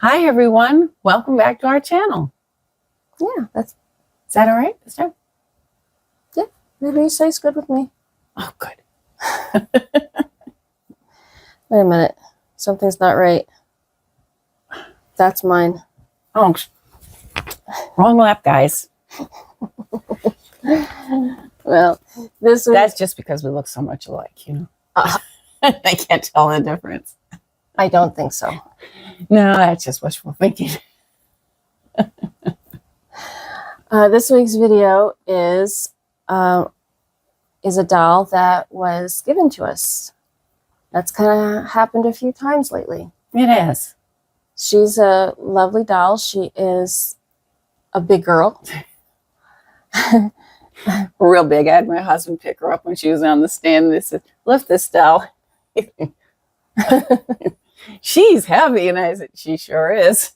Hi everyone, welcome back to our channel. Yeah, is that all right this time? Yeah, whatever you say is good with me. Oh, good. Wait a minute, something's not right. That's mine. Oh, wrong lap, guys. Well, that's just because we look so much alike, you know. I can't tell the difference. I don't think so. No, that's just wishful thinking. This week's video is a doll that was given to us. That's kind of happened a few times lately. It is. She's a lovely doll. She is a big girl. Real big. I had my husband pick her up when she was on the stand. They said, lift this doll. She's heavy. And I said, she sure is.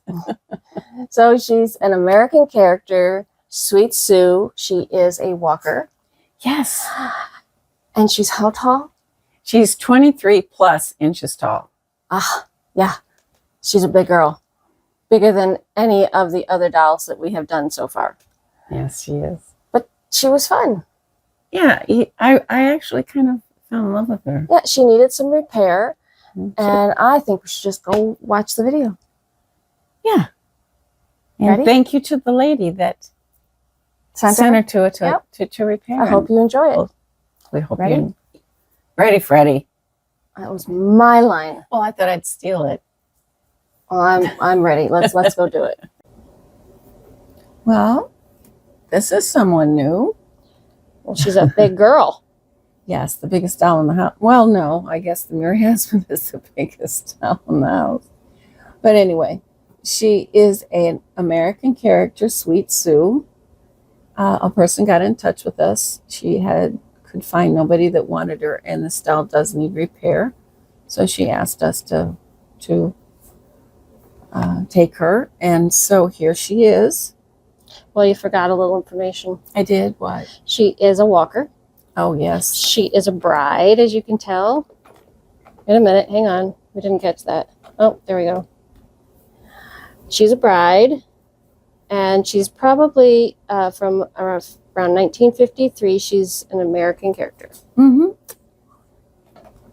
So she's an American character, Sweet Sue. She is a walker. Yes. And she's how tall? She's 23 plus inches tall. Yeah. She's a big girl. Bigger than any of the other dolls that we have done so far. Yes, she is. But she was fun. Yeah, I actually kind of fell in love with her. Yeah, she needed some repair. And I think we should just go watch the video. Yeah. And ready? Thank you to the lady that sent her to it to repair. I hope you enjoy it. We hope ready? You ready, Freddie. That was my line. Well, I thought I'd steal it. Well, I'm ready. Let's go do it. Well, this is someone new. Well, she's a big girl. Yes, the biggest doll in the house. Well, no, I guess the Mary husband is the biggest doll in the house. But anyway, she is an American character, Sweet Sue. A person got in touch with us. She could find nobody that wanted her, and this doll does need repair. So she asked us to take her, and so here she is. Well, you forgot a little information. I did. What? She is a walker. Oh, yes. She is a bride, as you can tell. Wait a minute. Hang on. We didn't catch that. Oh, there we go. She's a bride, and she's probably from around 1953. She's an American character. Mm-hmm.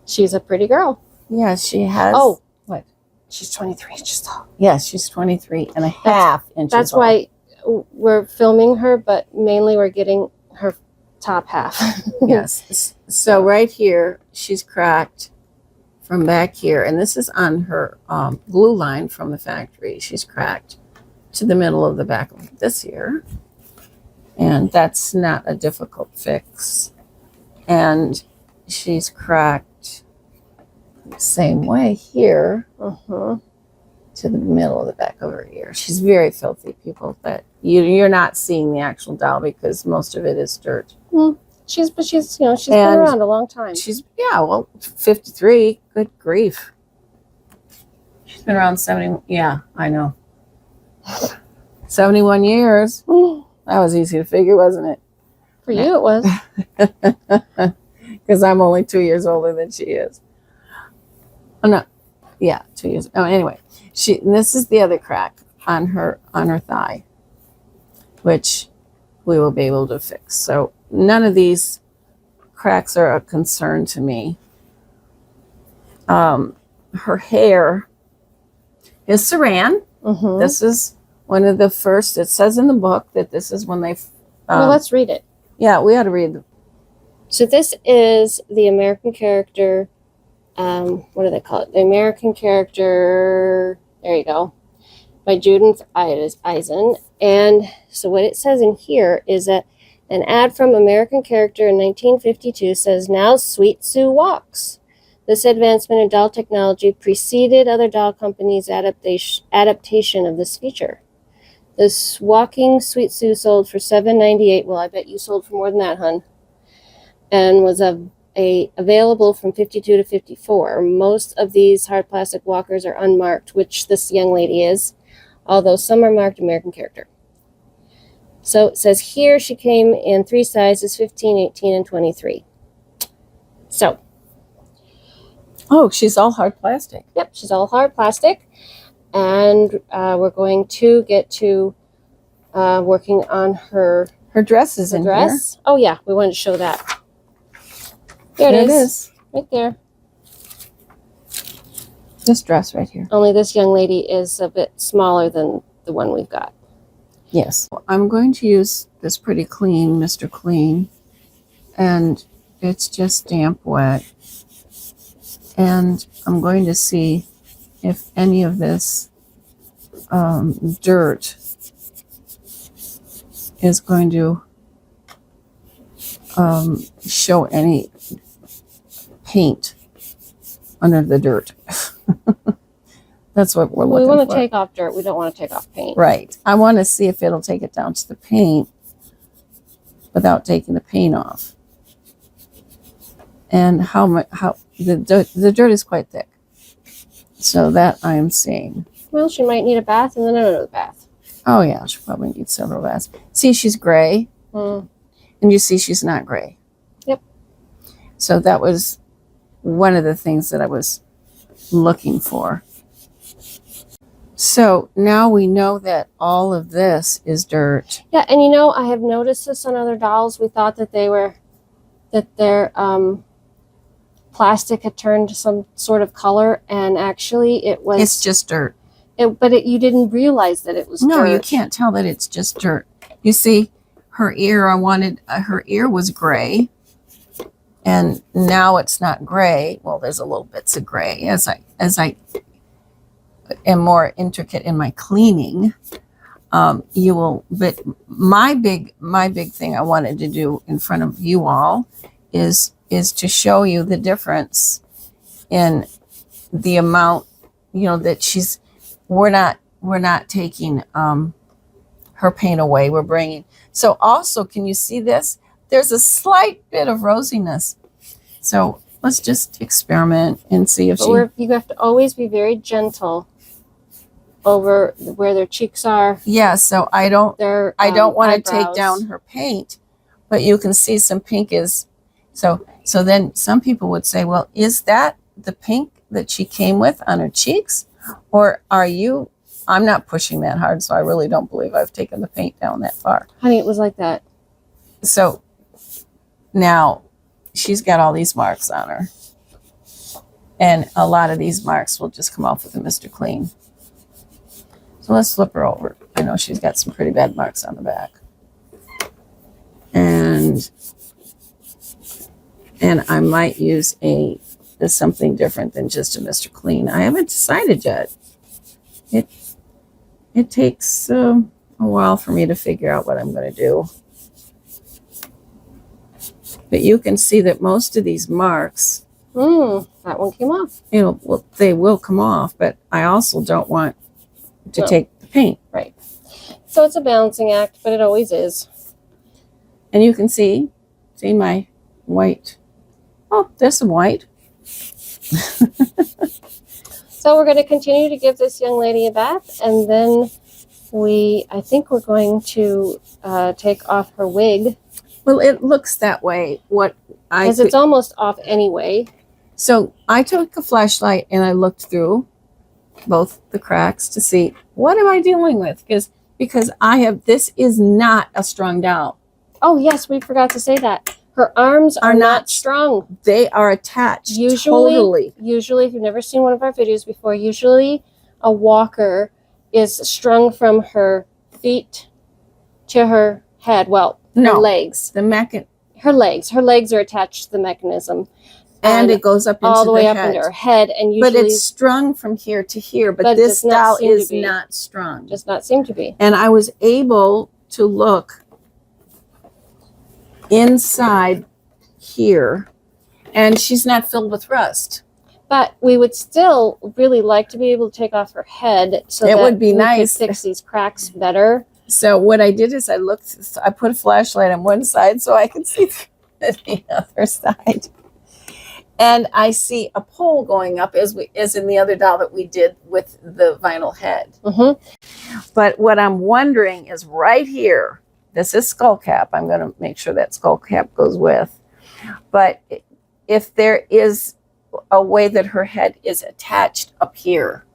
She's a pretty girl. Yeah, she has. Oh, what? She's 23 inches tall. Yes, she's 23 and a half inches That's tall. why we're filming her, but mainly we're getting her top half. Yes. So right here, she's cracked from back here. And this is on her glue line from the factory. She's cracked to the middle of the back of this here. And that's not a difficult fix. And she's cracked the same way here to the middle of the back of her ear. She's very filthy, people. That you're not seeing the actual doll because most of it is dirt. She's been around a long time. She's 53. Good grief. She's been around 70. Yeah, I know. 71 years. That was easy to figure, wasn't it? For you, it was. Because I'm only 2 years older than she is. Oh no, yeah, 2 years. Oh, anyway, this is the other crack on her thigh, which we will be able to fix. So none of these cracks are a concern to me. Her hair is saran. This is one of the first. It says in the book that this is when they. Well, let's read it. Yeah, we ought to read. So this is the American character. What do they call it? The American character. There you go. By Judith Eisen. And so what it says in here is that an ad from American Character in 1952 says, "Now Sweet Sue walks." This advancement in doll technology preceded other doll companies' adaptation of this feature. This walking Sweet Sue sold for $7.98. Well, I bet you sold for more than that, hun. And was available from 52 to 54. Most of these hard plastic walkers are unmarked, which this young lady is, although some are marked American Character. So it says here she came in 3 sizes, 15, 18, and 23. So. Oh, she's all hard plastic. Yep, she's all hard plastic. And we're going to get to working on her dress is in dress. Oh yeah, we wanted to show that. There here. it is. Right there. This dress right here. Only this young lady is a bit smaller than the one we've got. Yes. I'm going to use this Pretty Clean, Mr. Clean, and it's just damp wet. And I'm going to see if any of this dirt is going to show any paint under the dirt. That's what we're looking for. We want to take off dirt. We don't want to take off paint. Right. I want to see if it'll take it down to the paint without taking the paint off. And how the dirt is quite thick. So that I'm seeing. Well, she might need a bath and then another bath. Oh yeah, she'll probably need several baths. See, she's gray. And you see she's not gray. Yep. So that was one of the things that I was looking for. So now we know that all of this is dirt. Yeah, and you know, I have noticed this on other dolls. We thought that their plastic had turned some sort of color, and actually It's just dirt. You didn't realize that it was dirt. No, you can't tell that it's just dirt. You see, her ear, her ear was gray, and now it's not gray. Well, there's a little bits of gray as I am more intricate in my cleaning. You will, but my big thing I wanted to do in front of you all is to show you the difference in the amount, that we're not taking her paint away. We're bringing. So also, can you see this? There's a slight bit of rosiness. So let's just experiment and see if you have to always be very gentle over where their cheeks are. Yeah, so I don't want to take eyebrows. down her paint, but you can see some pink is so then some people would say, well, is that the pink that she came with on her cheeks? Or I'm not pushing that hard, so I really don't believe I've taken the paint down that far. Honey, it was like that. So now she's got all these marks on her. And a lot of these marks will just come off with a Mr. Clean. So let's flip her over. I know she's got some pretty bad marks on the back. And I might use something different than just a Mr. Clean. I haven't decided yet. It takes a while for me to figure out what I'm going to do. But you can see that most of these marks, that one came off. They will come off, but I also don't want to take the paint. Right. So it's a balancing act, but it always is. And you can see my white. Oh, there's some white. So we're going to continue to give this young lady a bath, and then I think we're going to take off her wig. Well, it looks that way. Because it's almost off anyway. So I took a flashlight and I looked through both the cracks to see what am I dealing with, because this is not a strung doll. Oh yes, we forgot to say that. Her arms are not strung. They are attached. Usually, if you've never seen one of our videos before, usually a walker is strung from her feet to her head. Well, her legs. Her legs are attached to the mechanism. And it goes up into all the way up head. into her head, and usually, but it's strung from here to here. But this doll is not strung. Does not seem to be. And I was able to look inside here, and she's not filled with rust. But we would still really like to be able to take off her head, so it would be nice to fix these cracks better. So what I did is I put a flashlight on one side so I could see the other side. And I see a pole going up as in the other doll that we did with the vinyl head. But what I'm wondering is right here, this is skull cap. I'm going to make sure that skull cap goes with. But if there is a way that her head is attached up here,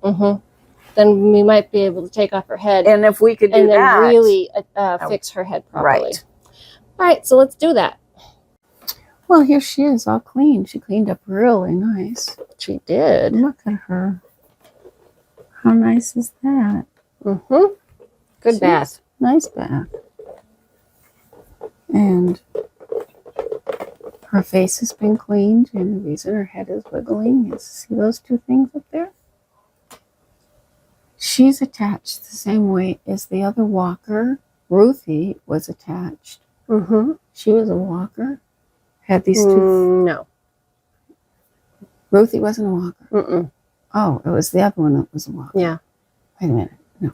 then we might be able to take off her head And if we could do and then that, really fix her head properly. right. All right, so let's do that. Well, here she is, all clean. She cleaned up really nice. She did. Look at her. How nice is that? Mm-hmm. Good bath. Nice bath. And her face has been cleaned, and the reason her head is wiggling is, see those two things up there? She's attached the same way as the other walker. Ruthie was attached. Mm-hmm. She was a walker. Had these two. No. Ruthie wasn't a walker. Mm-mm. Oh, it was the other one that was a walker. Yeah. Wait a minute. No.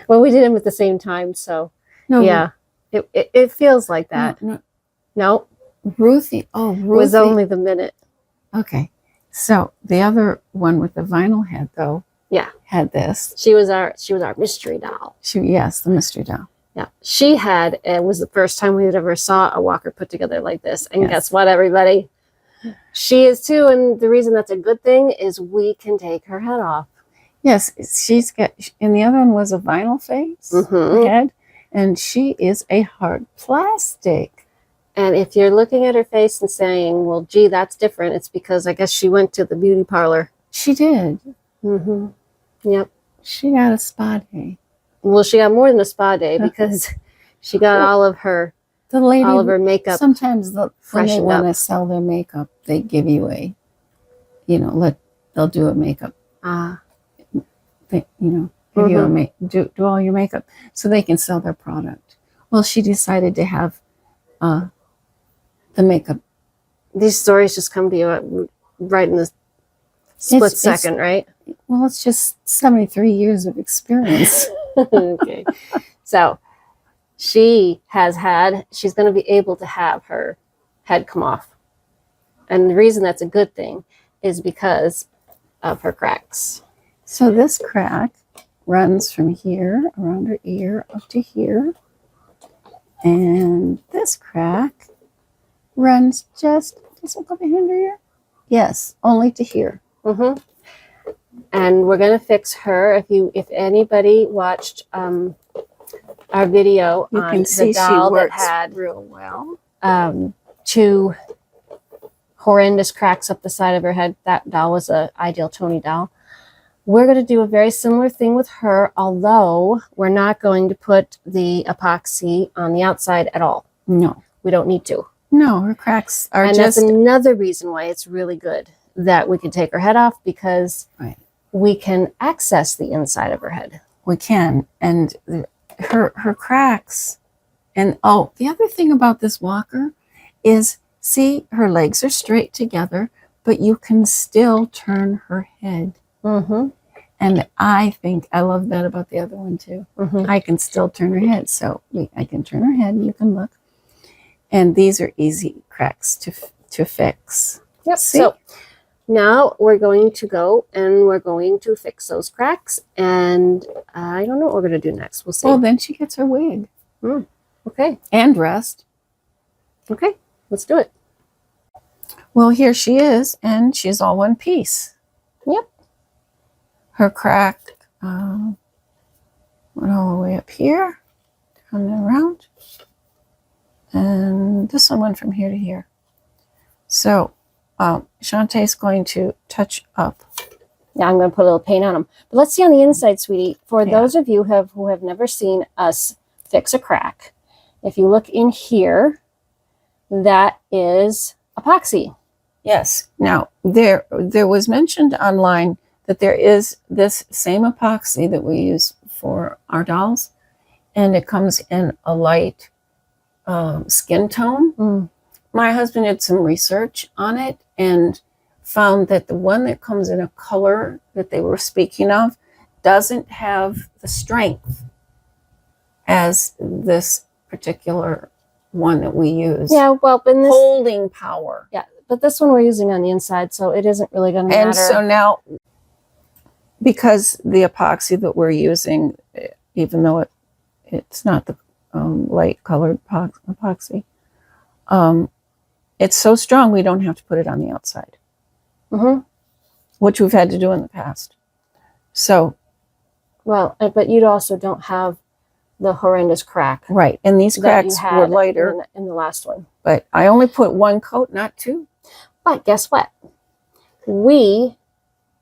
Well, we did them at the same time, so No. yeah. It feels like that. No. No. Ruthie. Oh, Ruthie. Was only the minute. Okay. So the other one with the vinyl head, though, Yeah. had this. She was our mystery doll. Yes, the mystery doll. Yeah. She had, it was the first time we had ever saw a walker put together like this. And Yes. guess what, everybody? She is too. And the reason that's a good thing is we can take her head off. Yes, she's got, and the other one was a vinyl face Mhm. head, and she is a hard plastic. And if you're looking at her face and saying, well, gee, that's different, it's because I guess she went to the beauty parlor. She did. Mm-hmm. Yep. She got a spa day. Well, she got more than a spa day because she got all of her makeup. Sometimes when they freshened want to up. sell their makeup, they give you a, they'll do a makeup. Give you do all your makeup so they can sell their product. Well, she decided to have the makeup. These stories just come to you right in the split second, right? Well, it's just 73 years of experience. Okay. So she's going to be able to have her head come off. And the reason that's a good thing is because of her cracks. So this crack runs from here around her ear up to here. And this crack runs does it go behind her ear? Yes, only to here. Mm-hmm. And we're going to fix her. If anybody watched our video You on can see the doll she that works had real well. 2 horrendous cracks up the side of her head, that doll was a ideal Tony doll. We're going to do a very similar thing with her, although we're not going to put the epoxy on the outside at all. No. We don't need to. No, her cracks are And just... that's another reason why it's really good that we can take her head off, because we can access the inside of her head. We can. And her cracks... And, the other thing about this walker is, see, her legs are straight together, but you can still turn her head. Mm-hmm. And I love that about the other one too. Mm-hmm. I can still turn her head. So I can turn her head and you can look. And these are easy cracks to fix. Yep. See? So now we're going to go and we're going to fix those cracks. And I don't know what we're going to do next. We'll see. Well, then she gets her wig. Okay. And dressed. Okay. Let's do it. Well, here she is. And she's all one piece. Yep. Her crack went all the way up here, down and around. And this one went from here to here. So Shantae's going to touch up. Yeah, I'm going to put a little paint on them. But let's see on the inside, sweetie. For those of you who have never seen us fix a crack, if you look in here, that is epoxy. Yes. Now, there was mentioned online that there is this same epoxy that we use for our dolls, and it comes in a light skin tone. My husband did some research on it and found that the one that comes in a color that they were speaking of doesn't have the strength as this particular one that we use. Yeah, well, in this holding power. Yeah, but this one we're using on the inside, so it isn't really going to matter. And so now, because the epoxy that we're using, even though it's not the light colored epoxy, it's so strong we don't have to put it on the outside, which we've had to do in the past. So, Well, but you also don't have the horrendous crack right. And these that you cracks had were lighter, in the last one. but I only put 1 coat, not 2. But guess what? We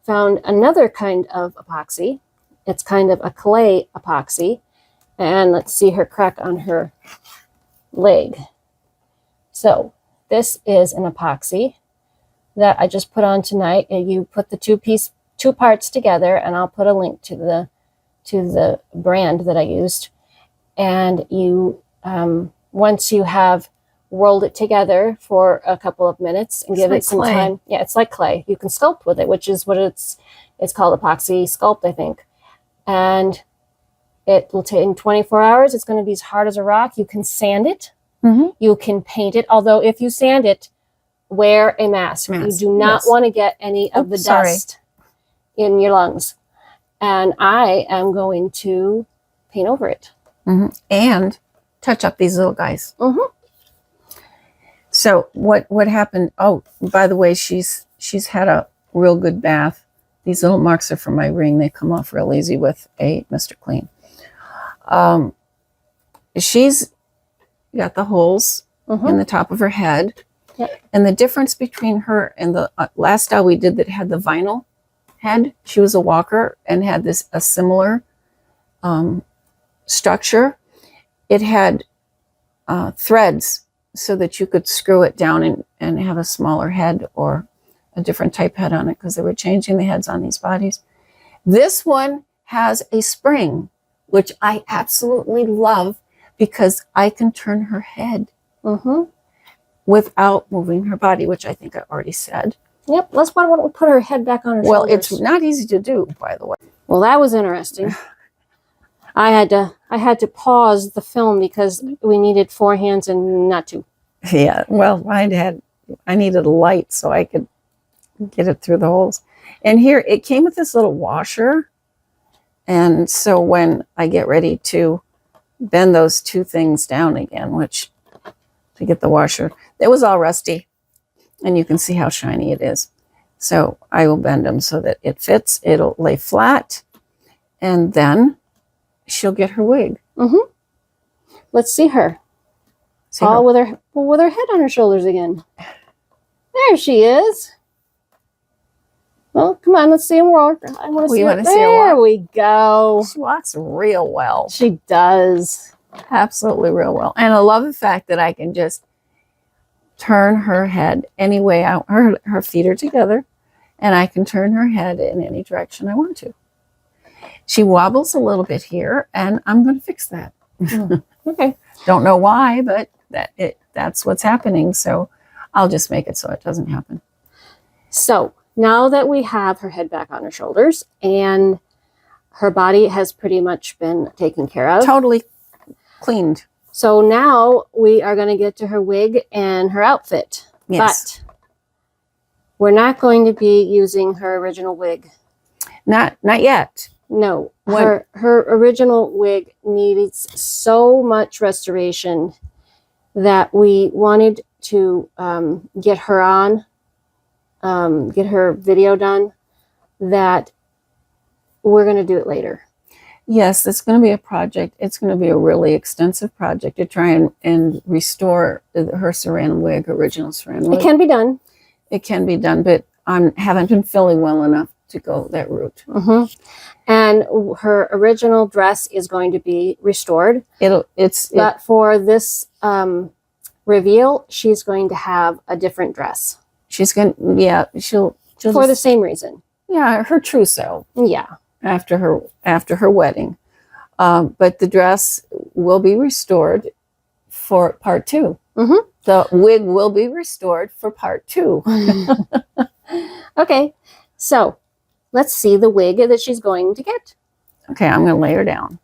found another kind of epoxy. It's kind of a clay epoxy. And let's see her crack on her leg. So this is an epoxy that I just put on tonight. And you put the two parts together, and I'll put a link to the brand that I used. And you once you have rolled it together for a couple of minutes and give it some time. Yeah, it's like clay. You can sculpt with it, which is what it's called, epoxy sculpt, I think. And it will take in 24 hours. It's going to be as hard as a rock. You can sand it. You can paint it. Although if you sand it, wear a mask. You do not want to get any of the dust in your lungs. And I am going to paint over it. And touch up these little guys. So what happened? Oh, by the way, she's had a real good bath. These little marks are from my ring. They come off real easy with a Mr. Clean. She's got the holes in the top of her head. And the difference between her and the last style we did that had the vinyl head, she was a walker and had a similar structure. It had threads so that you could screw it down and have a smaller head or a different type head on it, because they were changing the heads on these bodies. This one has a spring, which I absolutely love, because I can turn her head without moving her body, which I think I already said. Yep. Let's why don't we put her head back on her Well, shoulders. it's not easy to do, by the way. Well, that was interesting. I had to pause the film because we needed 4 hands and not 2. Yeah. Well, I needed a light so I could get it through the holes. And here it came with this little washer. And so when I get ready to bend those 2 things down again, which to get the washer, it was all rusty, and you can see how shiny it is. So I will bend them so that it fits. It'll lay flat, and then she'll get her wig. Let's see her. With her head on her shoulders again. There she is. Well, come on, let's see him walk. I want to see her. There we go. She walks real well. She does. Absolutely real well. And I love the fact that I can just turn her head any way her feet are together, and I can turn her head in any direction I want to. She wobbles a little bit here, and I'm going to fix that. Okay. Don't know why, but that's what's happening. So I'll just make it so it doesn't happen. So now that we have her head back on her shoulders and her body has pretty much been taken care of. Totally cleaned. So now we are going to get to her wig and her outfit. Yes. But we're not going to be using her original wig. Not yet. No. Her original wig needs so much restoration that we wanted to get her on, get her video done, that we're going to do it later. Yes, it's going to be a project. It's going to be a really extensive project to try and restore her saran wig, original saran wig. It can be done. It can be done, but I haven't been feeling well enough to go that route. And her original dress is going to be restored. But for this reveal, she's going to have a different dress. She's going to, yeah, she'll for the same reason. Yeah, her trousseau. Yeah. After her wedding. But the dress will be restored for part 2. The wig will be restored for part 2. Okay, so let's see the wig that she's going to get. Okay, I'm going to lay her down.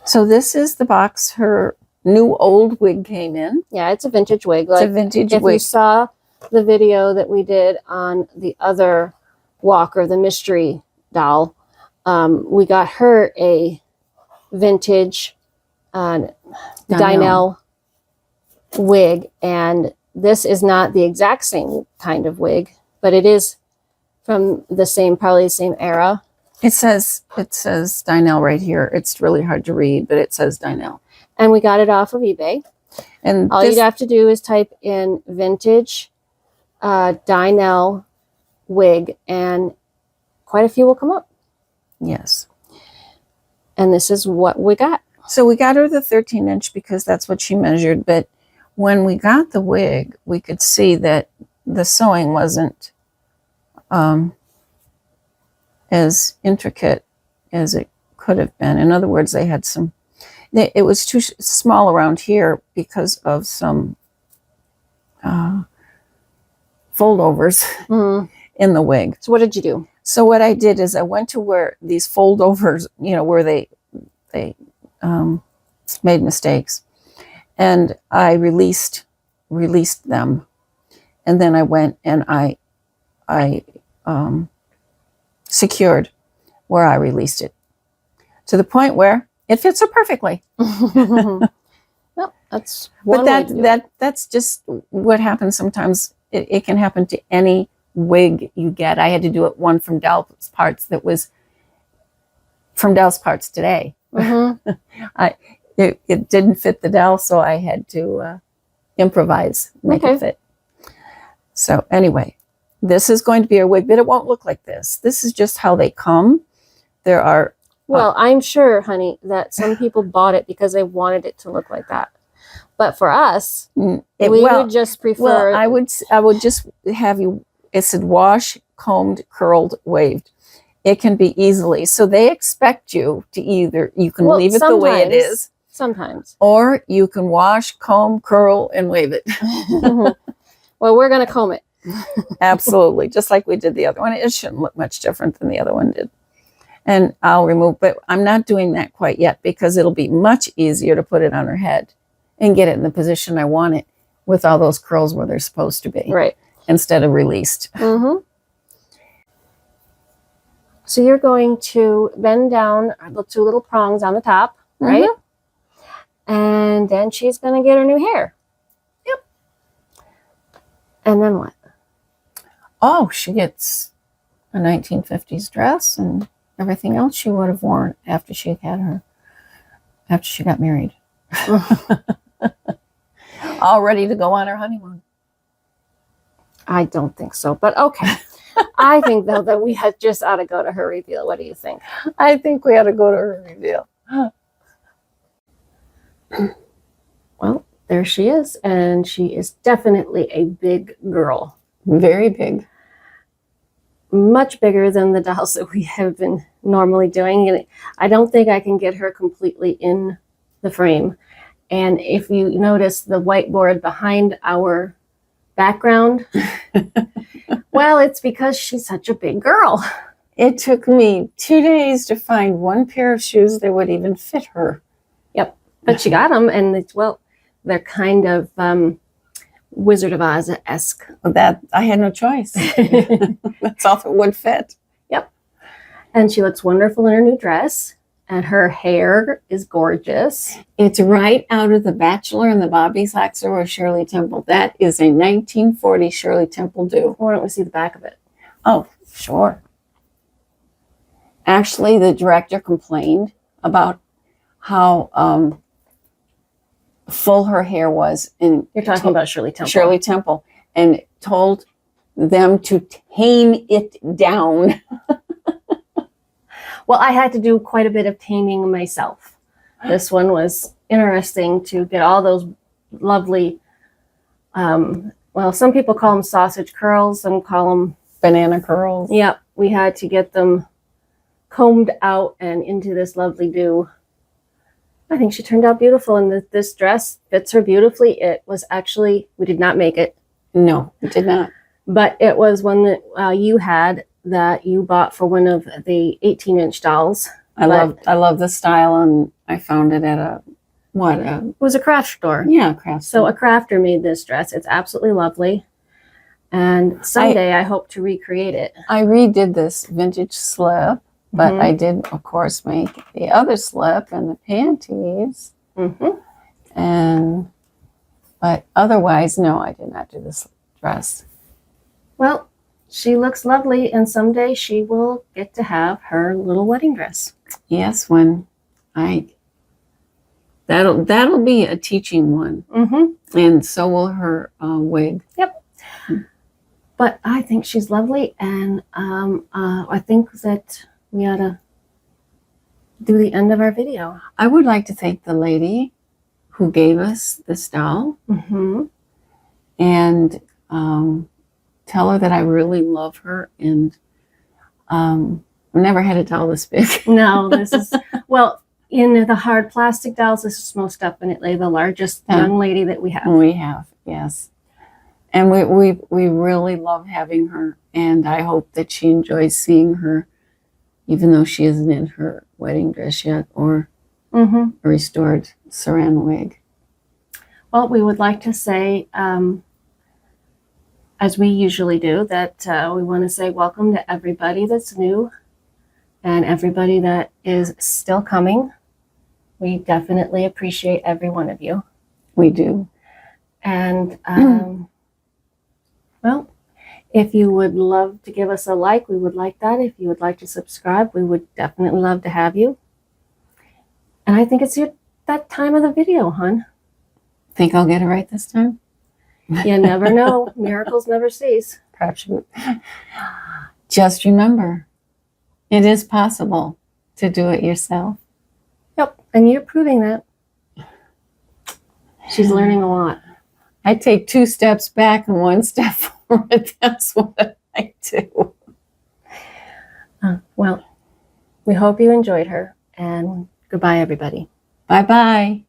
So this is the box her new old wig came in. Yeah, it's a vintage wig. It's a vintage wig. If you saw the video that we did on the other walker, the mystery doll, we got her a vintage Dynel wig, and this is not the exact same kind of wig, but it is from probably the same era. It says Dynel right here. It's really hard to read, but it says Dynel. And we got it off of eBay. And All you'd have to do is type in vintage Dynel wig, and quite a few will come up. yes. And this is what we got. So we got her the 13-inch because that's what she measured. But when we got the wig, we could see that the sewing wasn't as intricate as it could have been. In other words, they had some, it was too small around here because of some foldovers in the wig. So what did you do? So what I did is I went to where these foldovers, where they made mistakes, and I released them, and then I went and I secured where I released it to the point where it fits so perfectly. Well, that's one But way to do it. that's just what happens sometimes. It can happen to any wig you get. I had to do it one from Dell's Parts that was from Dell's Parts today. It didn't fit the Dell, so I had to improvise, make it fit. So anyway, this is going to be a wig, but it won't look like this. This is just how they come. There are... Well, I'm sure, honey, that some people bought it because they wanted it to look like that. But for us, we would just prefer... Well, I would just have you... It said wash, combed, curled, waved. It can be easily. So they expect you to either... You can leave it the way it is. Sometimes. Or you can wash, comb, curl, and wave it. Well, we're going to comb it. Absolutely. Just like we did the other one. It shouldn't look much different than the other one did. And I'll remove... But I'm not doing that quite yet because it'll be much easier to put it on her head and get it in the position I want it with all those curls where they're supposed to be. Right. Instead of released. So you're going to bend down the two little prongs on the top, right? And then she's going to get her new hair. Yep. And then what? Oh, she gets a 1950s dress and everything else she would have worn after she got married. All ready to go on her honeymoon. I don't think so, but okay. I think, though, that we had just ought to go to her reveal. What do you think? I think we ought to go to her reveal. Well, there she is, and she is definitely a big girl. Very big. Much bigger than the dolls that we have been normally doing. And I don't think I can get her completely in the frame. And if you notice the whiteboard behind our background, well, it's because she's such a big girl. It took me 2 days to find one pair of shoes that would even fit her. Yep. But she got them, and they're kind of Wizard of Oz-esque. That I had no choice. That's all that would fit. Yep. And she looks wonderful in her new dress. And her hair is gorgeous. It's right out of The Bachelor and the Bobby Saxer or Shirley Temple. That is a 1940 Shirley Temple do. Why don't we see the back of it? Oh, sure. Actually, the director complained about how full her hair was. You're talking about Shirley Temple. Shirley Temple. And told them to tame it down. Well, I had to do quite a bit of taming myself. This one was interesting to get all those lovely, well, some people call them sausage curls, some call them banana curls. Yep, we had to get them combed out and into this lovely do. I think she turned out beautiful, and this dress fits her beautifully. It was actually, we did not make it. No, it did not. But it was one that you had that you bought for one of the 18-inch dolls. I love the style, and I found it at it was a craft store. Yeah, craft store. So a crafter made this dress. It's absolutely lovely. And someday I hope to recreate it. I redid this vintage slip, but I did, of course, make the other slip and the panties. But otherwise, no, I did not do this dress. Well, she looks lovely, and someday she will get to have her little wedding dress. Yes, when I that'll be a teaching one, Mm-hmm. and so will her wig. Yep. But I think she's lovely, and I think that we ought to do the end of our video. I would like to thank the lady who gave us this doll, Mm-hmm. and tell her that I really love her, and I've never had a doll this big. No, this is, well, in the hard plastic dolls, this is most definitely the largest young lady that we have. We have, yes. And we really love having her, and I hope that she enjoys seeing her, even though she isn't in her wedding dress yet or Mm-hmm. a restored saran wig. Well, we would like to say, as we usually do, that we want to say welcome to everybody that's new and everybody that is still coming. We definitely appreciate every one of you. We do. And, well, if you would love to give us a like, we would like that. If you would like to subscribe, we would definitely love to have you. And I think it's that time of the video, hon. Think I'll get it right this time? You never know. Miracles never cease. Perhaps you. Just remember, it is possible to do it yourself. Yep. And you're proving that. She's learning a lot. I take 2 steps back and 1 step forward. That's what I do. Well, we hope you enjoyed her, and goodbye, everybody. Bye-bye.